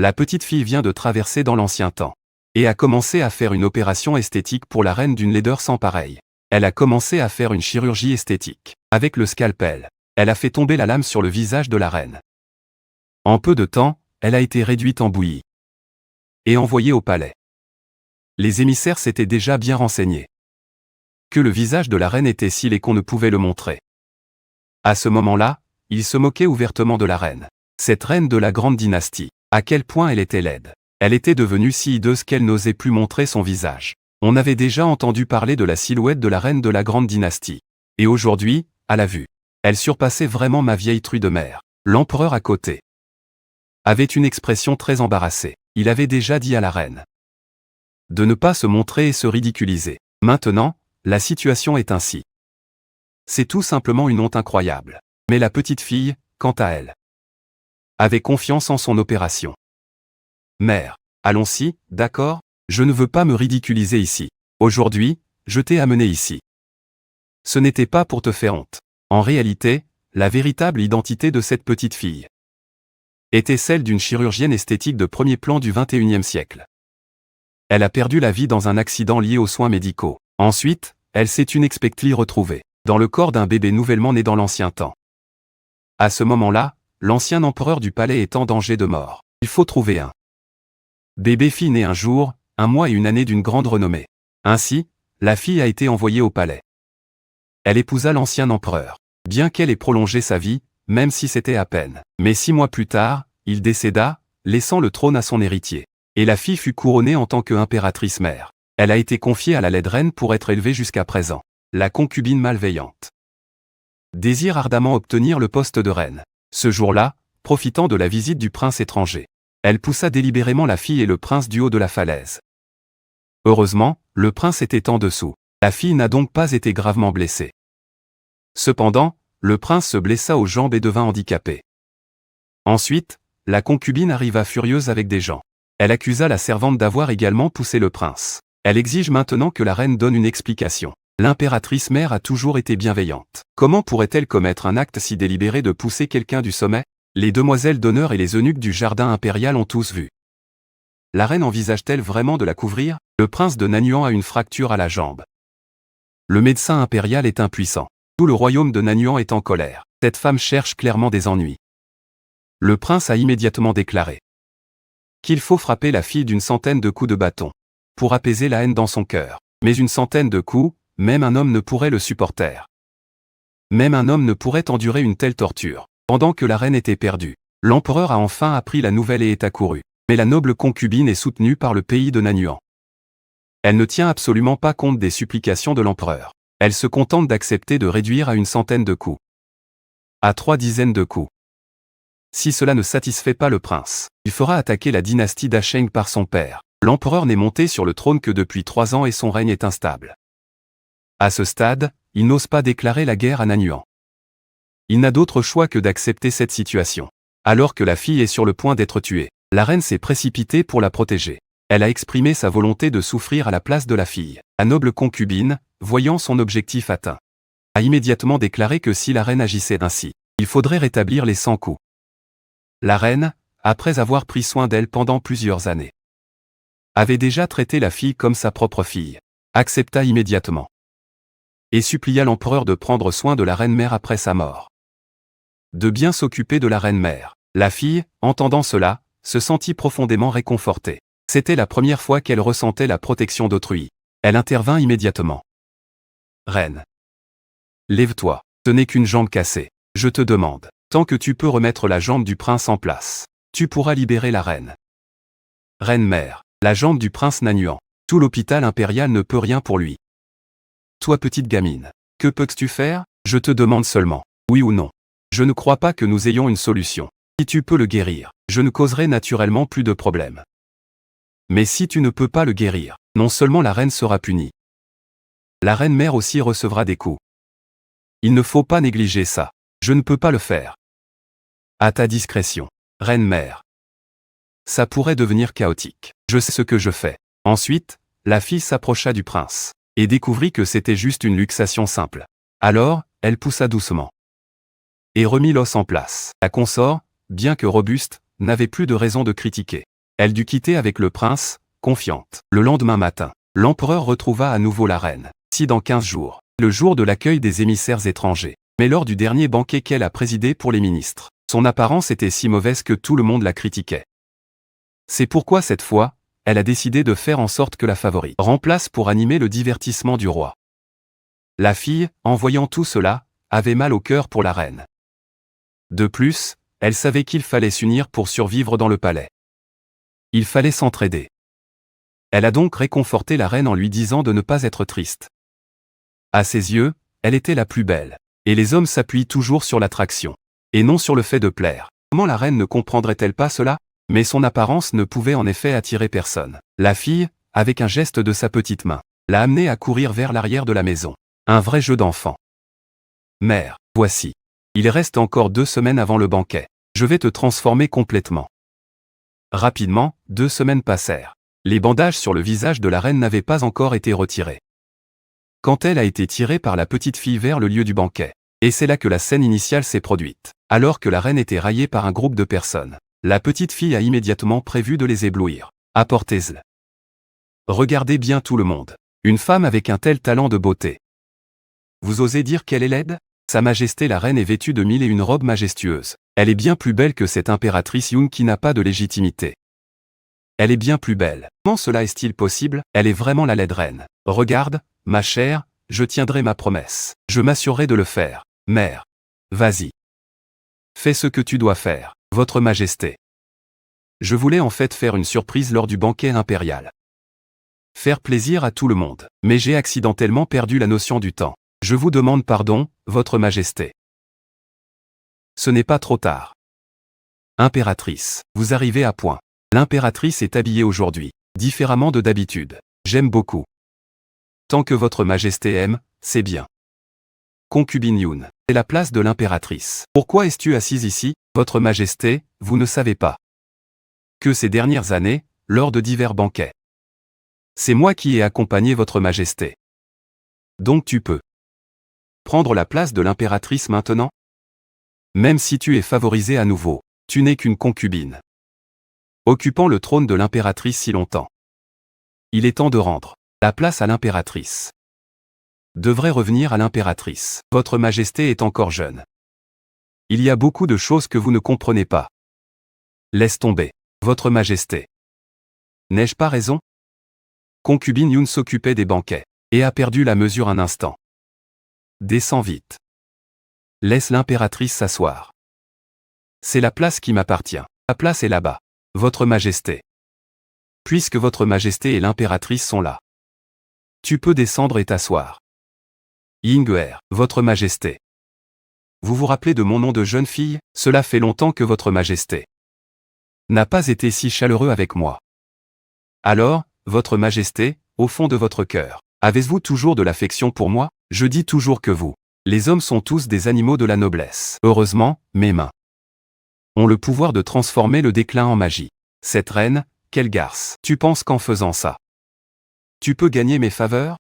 La petite fille vient de traverser dans l'ancien temps. Et a commencé à faire une opération esthétique pour la reine d'une laideur sans pareille. Elle a commencé à faire une chirurgie esthétique. Avec le scalpel, elle a fait tomber la lame sur le visage de la reine. En peu de temps, elle a été réduite en bouillie. Et envoyée au palais. Les émissaires s'étaient déjà bien renseignés. Que le visage de la reine était si laid qu'on ne pouvait le montrer. À ce moment-là, ils se moquaient ouvertement de la reine. Cette reine de la grande dynastie, à quel point elle était laide. Elle était devenue si hideuse qu'elle n'osait plus montrer son visage. On avait déjà entendu parler de la silhouette de la reine de la grande dynastie. Et aujourd'hui, à la vue, elle surpassait vraiment ma vieille truie de mère. L'empereur à côté avait une expression très embarrassée. Il avait déjà dit à la reine de ne pas se montrer et se ridiculiser. Maintenant, la situation est ainsi. C'est tout simplement une honte incroyable. Mais la petite fille, quant à elle, avait confiance en son opération. Mère, allons-y, d'accord? Je ne veux pas me ridiculiser ici. Aujourd'hui, je t'ai amené ici. Ce n'était pas pour te faire honte. En réalité, la véritable identité de cette petite fille était celle d'une chirurgienne esthétique de premier plan du XXIe siècle. Elle a perdu la vie dans un accident lié aux soins médicaux. Ensuite, elle s'est unexpectedly retrouvée dans le corps d'un bébé nouvellement né dans l'ancien temps. À ce moment-là, l'ancien empereur du palais est en danger de mort. Il faut trouver un bébé fille né un jour, un mois et une année d'une grande renommée. Ainsi, la fille a été envoyée au palais. Elle épousa l'ancien empereur. Bien qu'elle ait prolongé sa vie, même si c'était à peine. Mais 6 mois plus tard, il décéda, laissant le trône à son héritier. Et la fille fut couronnée en tant qu'impératrice mère. Elle a été confiée à la laide reine pour être élevée jusqu'à présent. La concubine malveillante désire ardemment obtenir le poste de reine. Ce jour-là, profitant de la visite du prince étranger, elle poussa délibérément la fille et le prince du haut de la falaise. Heureusement, le prince était en dessous. La fille n'a donc pas été gravement blessée. Cependant, le prince se blessa aux jambes et devint handicapé. Ensuite, la concubine arriva furieuse avec des gens. Elle accusa la servante d'avoir également poussé le prince. Elle exige maintenant que la reine donne une explication. L'impératrice mère a toujours été bienveillante. Comment pourrait-elle commettre un acte si délibéré de pousser quelqu'un du sommet? Les demoiselles d'honneur et les eunuques du jardin impérial ont tous vu. La reine envisage-t-elle vraiment de la couvrir? Le prince de Nanyuan a une fracture à la jambe. Le médecin impérial est impuissant. Tout le royaume de Nanyuan est en colère. Cette femme cherche clairement des ennuis. Le prince a immédiatement déclaré qu'il faut frapper la fille d'une centaine de coups de bâton pour apaiser la haine dans son cœur. Mais une centaine de coups, même un homme ne pourrait le supporter. Même un homme ne pourrait endurer une telle torture. Pendant que la reine était perdue, l'empereur a enfin appris la nouvelle et est accouru. Mais la noble concubine est soutenue par le pays de Nanyuan. Elle ne tient absolument pas compte des supplications de l'empereur. Elle se contente d'accepter de réduire à une centaine de coups. À 3 dizaines de coups. Si cela ne satisfait pas le prince, il fera attaquer la dynastie d'Asheng par son père. L'empereur n'est monté sur le trône que depuis 3 ans et son règne est instable. À ce stade, il n'ose pas déclarer la guerre à Nanyuan. Il n'a d'autre choix que d'accepter cette situation. Alors que la fille est sur le point d'être tuée, la reine s'est précipitée pour la protéger. Elle a exprimé sa volonté de souffrir à la place de la fille. La noble concubine, voyant son objectif atteint, a immédiatement déclaré que si la reine agissait ainsi, il faudrait rétablir les 100 coups. La reine, après avoir pris soin d'elle pendant plusieurs années, avait déjà traité la fille comme sa propre fille, accepta immédiatement et supplia l'empereur de prendre soin de la reine-mère après sa mort. De bien s'occuper de la reine-mère. La fille, entendant cela, se sentit profondément réconfortée. C'était la première fois qu'elle ressentait la protection d'autrui. Elle intervint immédiatement. Reine, lève-toi. Ce n'est qu'une jambe cassée. Je te demande, tant que tu peux remettre la jambe du prince en place, tu pourras libérer la reine. Reine-mère, la jambe du prince Nanyuan. Tout l'hôpital impérial ne peut rien pour lui. Toi petite gamine, que peux-tu faire? Je te demande seulement, oui ou non. Je ne crois pas que nous ayons une solution. Si tu peux le guérir, je ne causerai naturellement plus de problèmes. Mais si tu ne peux pas le guérir, non seulement la reine sera punie, la reine-mère aussi recevra des coups. Il ne faut pas négliger ça. Je ne peux pas le faire. À ta discrétion, reine-mère. Ça pourrait devenir chaotique. Je sais ce que je fais. Ensuite, la fille s'approcha du prince et découvrit que c'était juste une luxation simple. Alors, elle poussa doucement et remit l'os en place. La consort, bien que robuste, n'avait plus de raison de critiquer. Elle dut quitter avec le prince, confiante. Le lendemain matin, l'empereur retrouva à nouveau la reine. Si dans 15 jours, le jour de l'accueil des émissaires étrangers, mais lors du dernier banquet qu'elle a présidé pour les ministres, son apparence était si mauvaise que tout le monde la critiquait. C'est pourquoi cette fois, elle a décidé de faire en sorte que la favorite remplace pour animer le divertissement du roi. La fille, en voyant tout cela, avait mal au cœur pour la reine. De plus, elle savait qu'il fallait s'unir pour survivre dans le palais. Il fallait s'entraider. Elle a donc réconforté la reine en lui disant de ne pas être triste. À ses yeux, elle était la plus belle. Et les hommes s'appuient toujours sur l'attraction, et non sur le fait de plaire. Comment la reine ne comprendrait-elle pas cela? Mais son apparence ne pouvait en effet attirer personne. La fille, avec un geste de sa petite main, l'a amenée à courir vers l'arrière de la maison. Un vrai jeu d'enfant. Mère, voici. Il reste encore 2 semaines avant le banquet. Je vais te transformer complètement. Rapidement, 2 semaines passèrent. Les bandages sur le visage de la reine n'avaient pas encore été retirés. Quand elle a été tirée par la petite fille vers le lieu du banquet. Et c'est là que la scène initiale s'est produite. Alors que la reine était raillée par un groupe de personnes, la petite fille a immédiatement prévu de les éblouir. Apportez-le. Regardez bien tout le monde. Une femme avec un tel talent de beauté. Vous osez dire qu'elle est laide? Sa Majesté la reine est vêtue de 1001 robes majestueuses. Elle est bien plus belle que cette impératrice Yoon qui n'a pas de légitimité. Elle est bien plus belle. Comment cela est-il possible? Elle est vraiment la laide reine. Regarde, ma chère, je tiendrai ma promesse. Je m'assurerai de le faire. Mère. Vas-y. Fais ce que tu dois faire, Votre Majesté. Je voulais en fait faire une surprise lors du banquet impérial. Faire plaisir à tout le monde. Mais j'ai accidentellement perdu la notion du temps. Je vous demande pardon, Votre Majesté. Ce n'est pas trop tard. Impératrice, vous arrivez à point. L'impératrice est habillée aujourd'hui, différemment de d'habitude. J'aime beaucoup. Tant que Votre Majesté aime, c'est bien. Concubine Yoon, c'est la place de l'impératrice. Pourquoi es-tu assise ici, Votre Majesté? Vous ne savez pas que ces dernières années, lors de divers banquets, c'est moi qui ai accompagné Votre Majesté. Donc tu peux prendre la place de l'impératrice maintenant? Même si tu es favorisée à nouveau, tu n'es qu'une concubine. Occupant le trône de l'impératrice si longtemps. Il est temps de rendre la place à l'impératrice. Devrait revenir à l'impératrice. Votre Majesté est encore jeune. Il y a beaucoup de choses que vous ne comprenez pas. Laisse tomber, Votre Majesté. N'ai-je pas raison? Concubine Yoon s'occupait des banquets, et a perdu la mesure un instant. Descends vite. Laisse l'impératrice s'asseoir. C'est la place qui m'appartient. La place est là-bas, Votre Majesté. Puisque Votre Majesté et l'impératrice sont là, tu peux descendre et t'asseoir. Ying'er, Votre Majesté. Vous vous rappelez de mon nom de jeune fille? Cela fait longtemps que Votre Majesté n'a pas été si chaleureux avec moi. Alors, Votre Majesté, au fond de votre cœur, avez-vous toujours de l'affection pour moi? Je dis toujours que vous, les hommes sont tous des animaux de la noblesse. Heureusement, mes mains ont le pouvoir de transformer le déclin en magie. Cette reine, quelle garce. Tu penses qu'en faisant ça, tu peux gagner mes faveurs?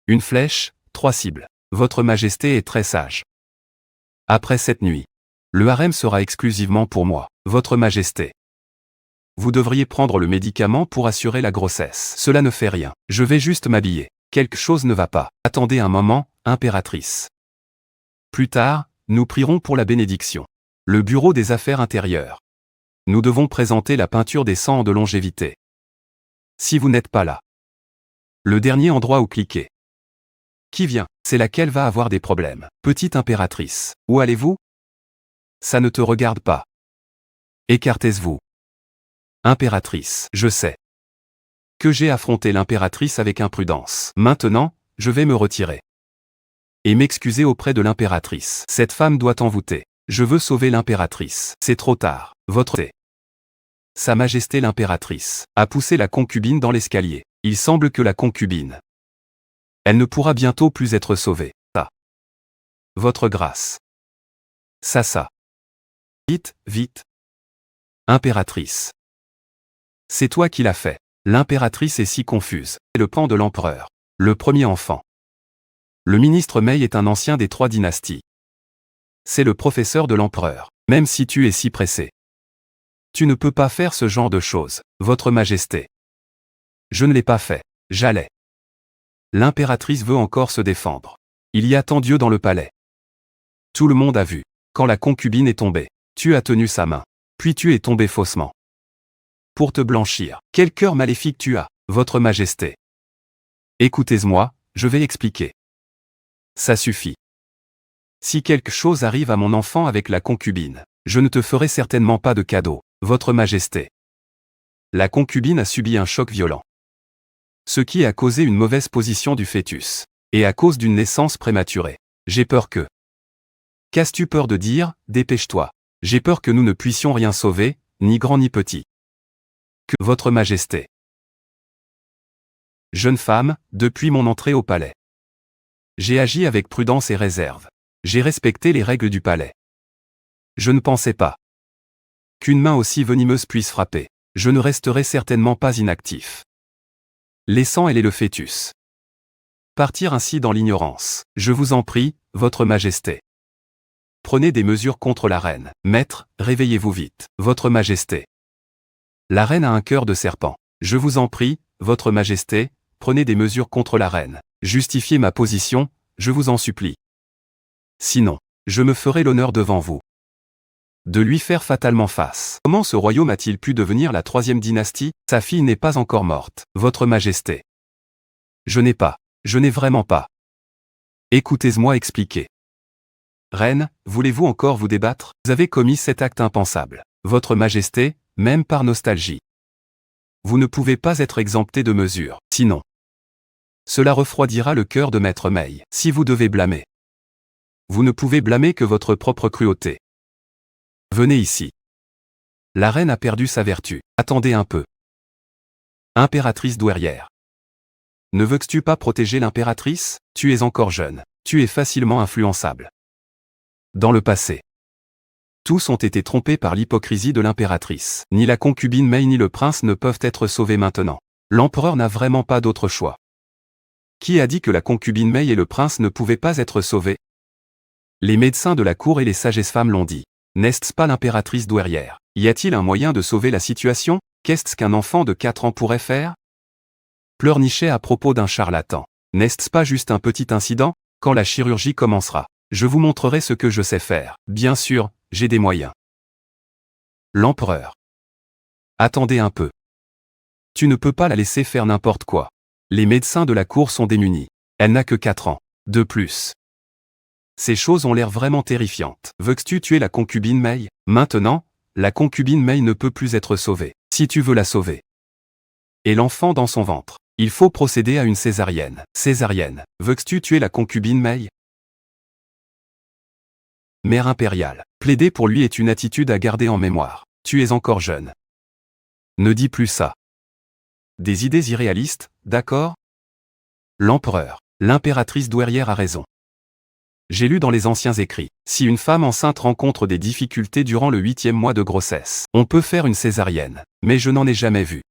Une flèche, 3 cibles. Votre Majesté est très sage. Après cette nuit, le harem sera exclusivement pour moi, Votre Majesté. Vous devriez prendre le médicament pour assurer la grossesse. Cela ne fait rien. Je vais juste m'habiller. Quelque chose ne va pas. Attendez un moment, impératrice. Plus tard, nous prierons pour la bénédiction. Le bureau des affaires intérieures. Nous devons présenter la peinture des 100 ans de longévité. Si vous n'êtes pas là. Le dernier endroit où cliquer. Qui vient? C'est laquelle va avoir des problèmes. Petite impératrice, où allez-vous? Ça ne te regarde pas. Écartez-vous. Impératrice, je sais que j'ai affronté l'impératrice avec imprudence. Maintenant, je vais me retirer et m'excuser auprès de l'impératrice. Cette femme doit envoûter. Je veux sauver l'impératrice. C'est trop tard. Votre Sa Majesté l'impératrice a poussé la concubine dans l'escalier. Il semble que la concubine, elle ne pourra bientôt plus être sauvée. Ça. Votre grâce. Ça. Vite, vite. Impératrice. C'est toi qui l'as fait. L'impératrice est si confuse. C'est le pan de l'empereur. Le premier enfant. Le ministre Mei est un ancien des 3 dynasties. C'est le professeur de l'empereur. Même si tu es si pressé. Tu ne peux pas faire ce genre de choses, Votre Majesté. Je ne l'ai pas fait. J'allais. L'impératrice veut encore se défendre. Il y a tant d'yeux dans le palais. Tout le monde a vu. Quand la concubine est tombée, tu as tenu sa main. Puis tu es tombé faussement. Pour te blanchir. Quel cœur maléfique tu as, Votre Majesté. Écoutez-moi, je vais expliquer. Ça suffit. Si quelque chose arrive à mon enfant avec la concubine, je ne te ferai certainement pas de cadeau, Votre Majesté. La concubine a subi un choc violent. Ce qui a causé une mauvaise position du fœtus. Et à cause d'une naissance prématurée. J'ai peur que... Qu'as-tu peur de dire? Dépêche-toi. J'ai peur que nous ne puissions rien sauver, ni grand ni petit. Que Votre Majesté. Jeune femme, depuis mon entrée au palais. J'ai agi avec prudence et réserve. J'ai respecté les règles du palais. Je ne pensais pas qu'une main aussi venimeuse puisse frapper. Je ne resterai certainement pas inactif. Laissant elle et le fœtus partir ainsi dans l'ignorance. Je vous en prie, Votre Majesté. Prenez des mesures contre la reine. Maître, réveillez-vous vite, Votre Majesté. La reine a un cœur de serpent. Je vous en prie, Votre Majesté, prenez des mesures contre la reine. Justifiez ma position, je vous en supplie. Sinon, je me ferai l'honneur devant vous de lui faire fatalement face. Comment ce royaume a-t-il pu devenir la 3e dynastie? Sa fille n'est pas encore morte, Votre Majesté. Je n'ai vraiment pas. Écoutez-moi expliquer. Reine, voulez-vous encore vous débattre? Vous avez commis cet acte impensable, Votre Majesté, même par nostalgie. Vous ne pouvez pas être exempté de mesures, sinon cela refroidira le cœur de Maître Mei. Si vous devez blâmer, vous ne pouvez blâmer que votre propre cruauté. Venez ici. La reine a perdu sa vertu. Attendez un peu. Impératrice douairière. Ne veux-tu pas protéger l'impératrice? Tu es encore jeune. Tu es facilement influençable. Dans le passé, tous ont été trompés par l'hypocrisie de l'impératrice. Ni la concubine Mei ni le prince ne peuvent être sauvés maintenant. L'empereur n'a vraiment pas d'autre choix. Qui a dit que la concubine Mei et le prince ne pouvaient pas être sauvés? Les médecins de la cour et les sagesses-femmes l'ont dit. N'est-ce pas l'impératrice douairière? Y a-t-il un moyen de sauver la situation? Qu'est-ce qu'un enfant de 4 ans pourrait faire? Pleurnichet à propos d'un charlatan. N'est-ce pas juste un petit incident? Quand la chirurgie commencera, je vous montrerai ce que je sais faire. Bien sûr, j'ai des moyens. L'empereur. Attendez un peu. Tu ne peux pas la laisser faire n'importe quoi. Les médecins de la cour sont démunis. Elle n'a que 4 ans. De plus. Ces choses ont l'air vraiment terrifiantes. Veux-tu tuer la concubine Mei? Maintenant, la concubine Mei ne peut plus être sauvée. Si tu veux la sauver. Et l'enfant dans son ventre. Il faut procéder à une césarienne. Césarienne. Veux-tu tuer la concubine Mei? Mère impériale. Plaider pour lui est une attitude à garder en mémoire. Tu es encore jeune. Ne dis plus ça. Des idées irréalistes, d'accord? L'empereur. L'impératrice douairière a raison. J'ai lu dans les anciens écrits, si une femme enceinte rencontre des difficultés durant le 8e mois de grossesse, on peut faire une césarienne, mais je n'en ai jamais vu.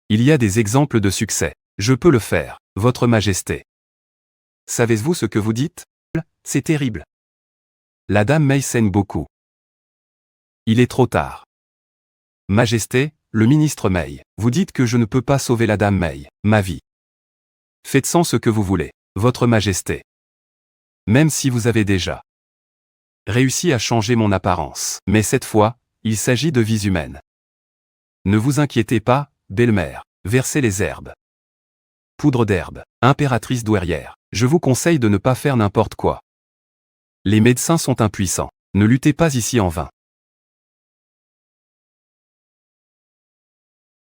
Il y a des exemples de succès. Je peux le faire, Votre Majesté. Savez-vous ce que vous dites? C'est terrible. La dame Mei saigne beaucoup. Il est trop tard. Majesté, le ministre Mei, vous dites que je ne peux pas sauver la dame Mei, ma vie. Faites-en ce que vous voulez, Votre Majesté. Même si vous avez déjà réussi à changer mon apparence. Mais cette fois, il s'agit de vies humaines. Ne vous inquiétez pas, belle-mère, versez les herbes. Poudre d'herbe, impératrice douairière, je vous conseille de ne pas faire n'importe quoi. Les médecins sont impuissants. Ne luttez pas ici en vain.